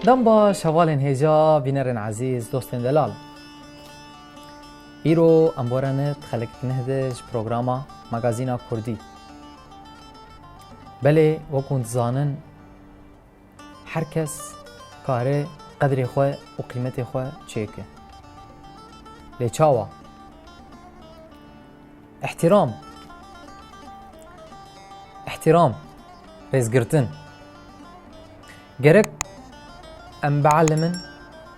دم باش هوالین هجا بینرن عزیز دوستین دلال ایرو امبورانت خلقت نهدش پروگراما مگازینا کردی بله وکوند زانن هر کس کاره قدر خواه و قیمت خواه چیکه لیچاوا احترام رزگرتن گرک ام بعلمن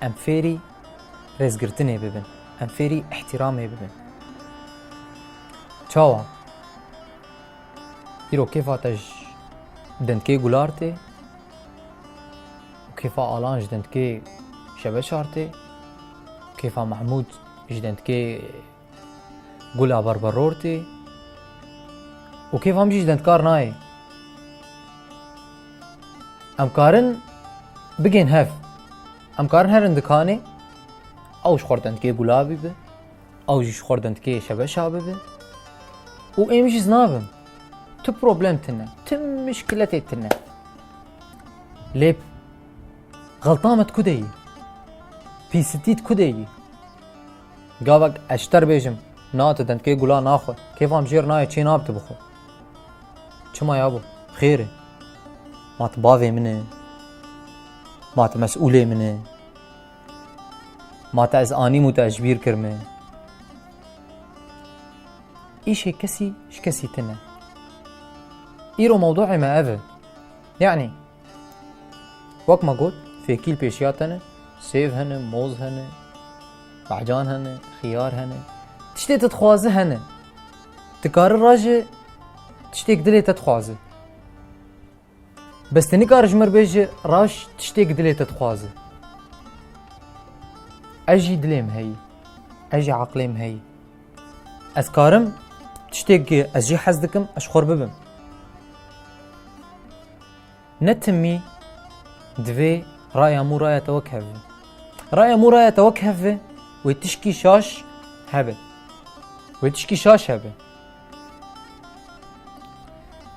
ام فيري رزگرتنه ببن ام فيري احترامه ببن چاوا ایرو کیفا تج دندکه گلارته وكيفا آلانج دندكي شبه شارتي كيفا محمود جدندكي قولا بربرورتي وكيفا مجيش دندكار ناي امكارن بگین هف امکارن هرن دکانه اوش خوردند که گلابی به اوش خوردند که شبه شابه به و ایمش زنابم تو پروبلم تنه تو مشکلتی تنه لیب غلطامت کدایی پیستیت کدایی گاوک اشتر بیجم نات دند که گلا ناخو کیفام جیر نای چی نابت بخو چما یابو خیره مات باوی منه مات مسئوله منه مات از آنی متجبیر کرمه ایش کسی شکسی تنه ایرو موضوع ما اوه يعني وقت ما قلت في كيل بيشياتنا سيف هنه موز هنه بعجان هنه خيار هنه تشتي تتخوازه هنه تكار الراجة تشتيك دلي تتخوازه بس تنكار جمر بيجي راش تشتيك دلي تتخوازه اجي دليم هي اجي عقليم هي اذكارم تشتيك اجي حزدكم اشخور ببم نتمي دوي رايا مو رايا توكهف رايا مو رايا توكهف وتشكي شاش هبه وتشكي شاش هبه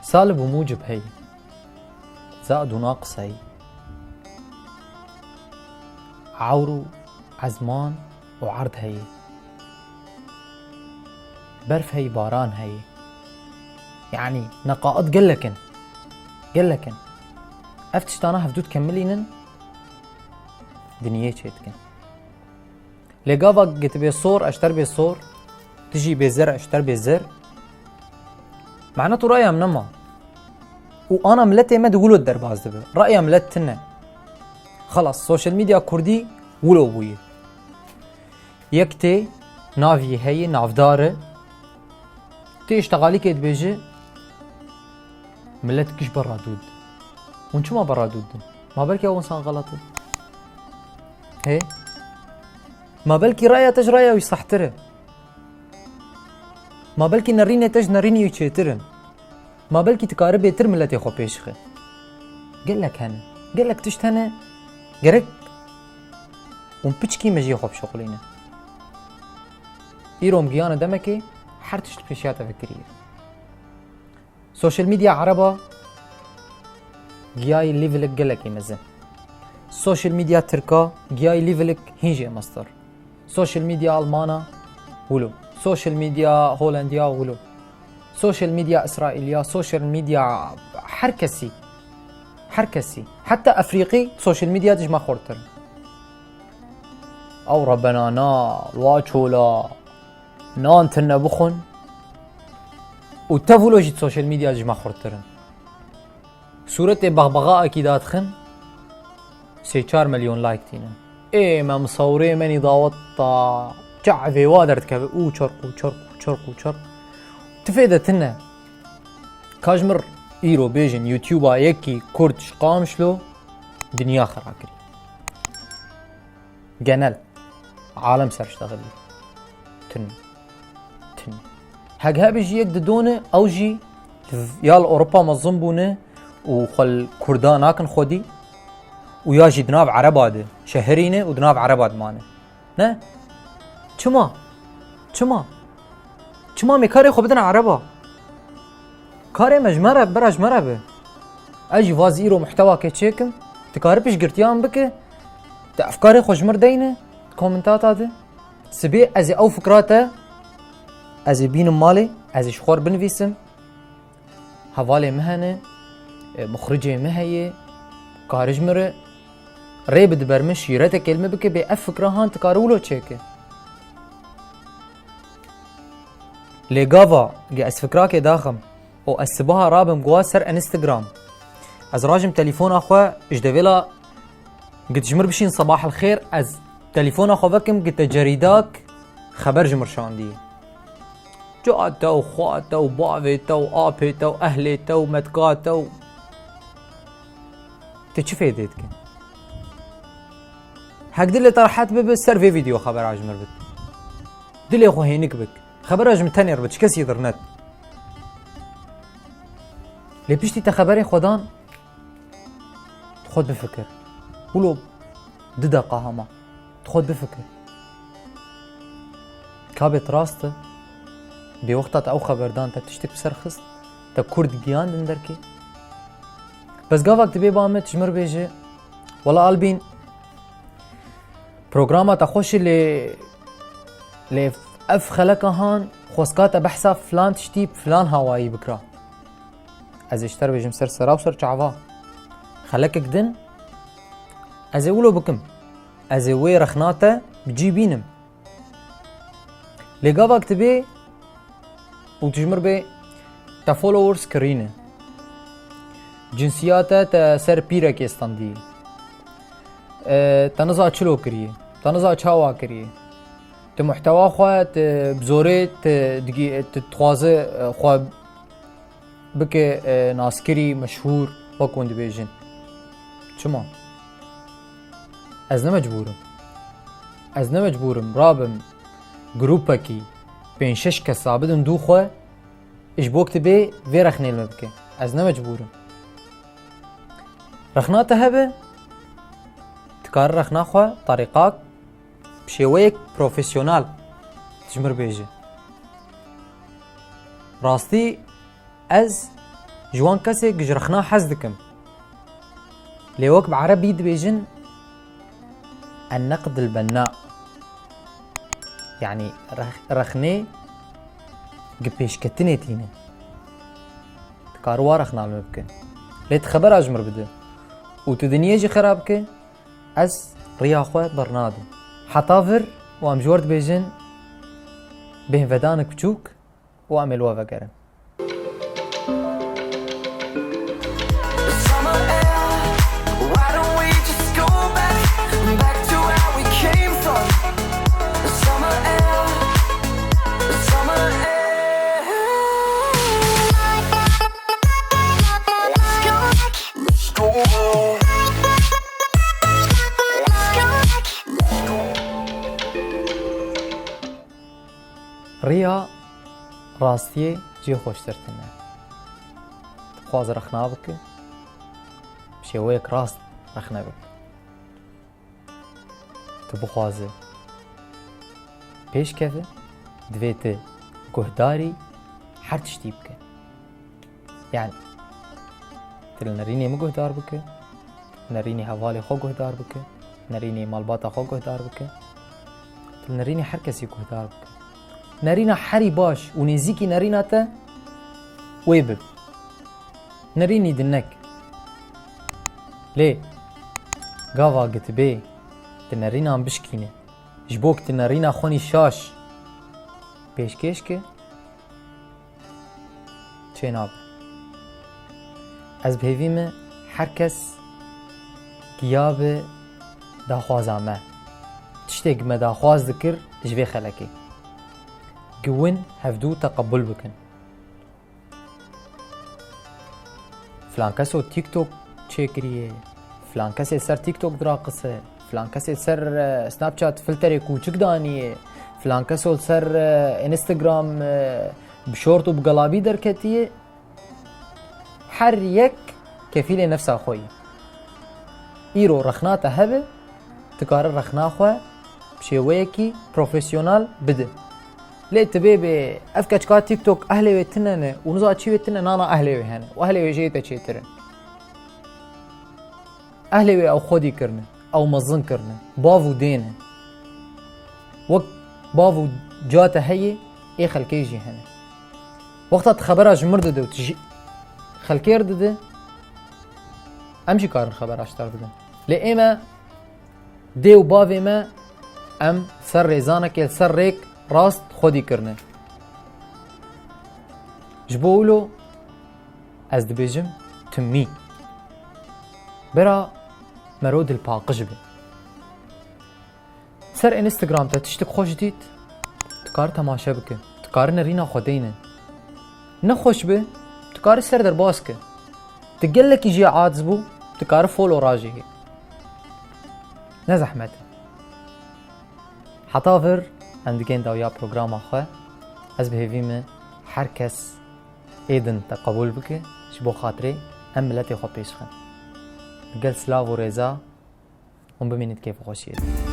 سالب وموجب هي زائد وناقص هي عورو عزمان وعرض هي برف هي باران هي يعني نقاط قلكن افتشتانا هفدود كملينن دنيا شيتكن لقابا قلت بي الصور اشتر بي الصور تجي بزر اشتر بزر معناته رأيها منما وانا ملتي ما تقولوا الدرباز دبي رأيها ملتنا خلاص سوشيال ميديا كردي ولو بوي يكتي نافي هي نافداره تي اشتغالي كيد بيجي ملت كش برا دود وانشو ما برا دود ما بلكي هو انسان غلطه هي ما بلكي رايا تج رايا ويصحتره ما بلكي نريني تج نريني ويشيترن ما بلكي تكارب يتر ملتي خو بيشخه قال لك تشتنه قرك ومبتشكي مجي خو بشغلينه ايروم قيانه دمكي حرتشت بشياته فكريه سوشيال ميديا عربه جاي ليفلك قلك يمزن سوشيال ميديا تركا جاي ليفلك هيجي مصدر سوشيال ميديا ألمانا ولو سوشيال ميديا هولنديا ولو سوشيال ميديا إسرائيليا سوشيال ميديا حركسي حتى أفريقي سوشيال ميديا تجمع خورتر أو ربنا نا الواجولا نان تنبخن وتفولوجي سوشيال ميديا تجمع خورترن صورت بغبغاء اكيدات خن 3-4 مليون لايك تينا ايه ما مصوري مني ضاوطة جعفي وادرت كبه او شرق تفيدتنا كاجمر ايرو بيجن يوتيوبا يكي كرد شقامشلو دنيا خراكري جنال عالم سرشتغل تن هاق بيجي يك دونه اوجي يال اوروبا مظنبونه وخل كردان هاكن خودي وياجي دناب عرباده شهرينه ودناب عرباد مانه نه چما مكاري خو بدنا عربا کاری مجمره برای مره به اجی وازی رو محتوا که چکم تکاری پیش گرتیان بکه تا افکار خوشمر دینه کامنتات هاده سبی از او فکراته از بینم مالی از شخور بنویسم حوالی مهنه مخرجه مهیه کارج مره ری بده برمش شیرت کلمه بکه به اف فکره هان تکارولو چکه لگاوا گه از فکره که داخم و از سباها رابم گوا سر انستغرام از راجم تليفون اخوا اجدویلا قلت جمر بشين صباح الخير از تليفون اخوا بكم قلت جريداك خبر جمر شاندي جاتا و خواتا و باويتا و آبيتا و اهليتا و مدقاتا و تچه فيديتك حق دل طرحات بب سر في فيديو خبر عجمر بك دل اخو هينك بك خبر عجم تنير بك كسي درنت لي بيشتي تخبري خدان خود بفكر ولو دقيقة هما خود بفكر كابت راسته بوقتها او خبردان تشتك بسرخص تا كرد جيان دندركي بس قافك تبي بامت تجمر بيجي والله قلبين بروغراما تخش اللي اف خلقها هان خوسكاتا بحسا فلان تشتيب فلان هواي بكرا از اشتر بيجم سر سراو سر چعوا خلقك دن از اولو بكم از وي رخناتا بجي بينم لقافك تبي وتجمر بي تا فولورز كرينه جنسياته تا سر بيرك استاندي تنزا چلو كريه تنزا چاوا كريه تا محتوا خوات بزوري دقي تخوازه خوا بك ناسكري مشهور وكون دبيجن چما از نمجبورم رابم گروپکی 5-6 کس بدن دو خواه اش بوكت بي في رخنيل مبكي از نمجبورم رخنات هبه تكار رخنا خواه طريقاك بشيويك بروفيسيونال تجمر بيجي راستي از جوان كسي جج رخنا حزدكم ليوك بعربي دبيجن النقد البناء يعني رخني قبيش كتنيتيني تكاروا رخنا المبكي ليت خبر اجمر بده وتدنيا جي خرابكي از رياخوة برنادو حطافر وامجورد بيجن بين فدانك بچوك واملوا فقرن ريا راستي جي خوشترتنا تخواز رخنا بك بشيويك راست رخنا بك تبخوازه پیش كفه دويته گهداري هر تشتي بك يعني تل نريني مو گهدار بك نريني حوالي خو گهدار بك نريني مالباتا خو گهدار بك تل نريني هر کسی گهدار بك نرينا حري باش ونزيكي نرينا تا ويبب نريني دنك ليه قاوا قلت بي تنرينا عم بشكينه جبوك تنرينا خوني شاش بيش كيشكي چه ناب از بهویمه هر کس گیاب داخوازامه تشتاق ما داخواز ذكر جوي خلقي جوين هفدو تقبل بكن فلان كسو تيك توك چكريه فلان كسي سر تيك توك دراقصه فلان كسي سر سناب شات فلتري كوچك دانيه فلان كسو سر انستغرام بشورت وبقلابي دركتيه هر يك كفيل نفسه خوي ايرو رخناته هبه تكار رخنا خو بشيويكي بروفيسيونال بده لقيت بيبي افكا كات تيك توك اهلي ويتنن ونزا تشي ويتنن نانا اهلي وهنا واهلي وجيت تشيترن اهلي او خودي كرنه او مزن كرنه بافو دينه وقت بافو جاته هي اي خلكي جي هنا وقت خبرها جمرده وتجي خلكي ردده امشي كارن خبر اشتر بدن لئما دي و بافي ما ام سر ريزانك يل سر ريك راست خودي كرنه جبولو از دبيجم تمي برا مرود الباقج بي سر انستغرام تا تشتك خوش ديت تكار تماشا بك تكار نرينا خودينه نخوش بي تكار سر در باسكه تقلك يجي عاتزبو تكار فولو راجي نزحمت حطافر عندكين داويا بروجرام اخوه از بهيفيمه هر کس ایدن تقبول بکه شبو خاطري ام ملتي خو پیش خن قل سلاو و رضا ون ببینید کیف خوشید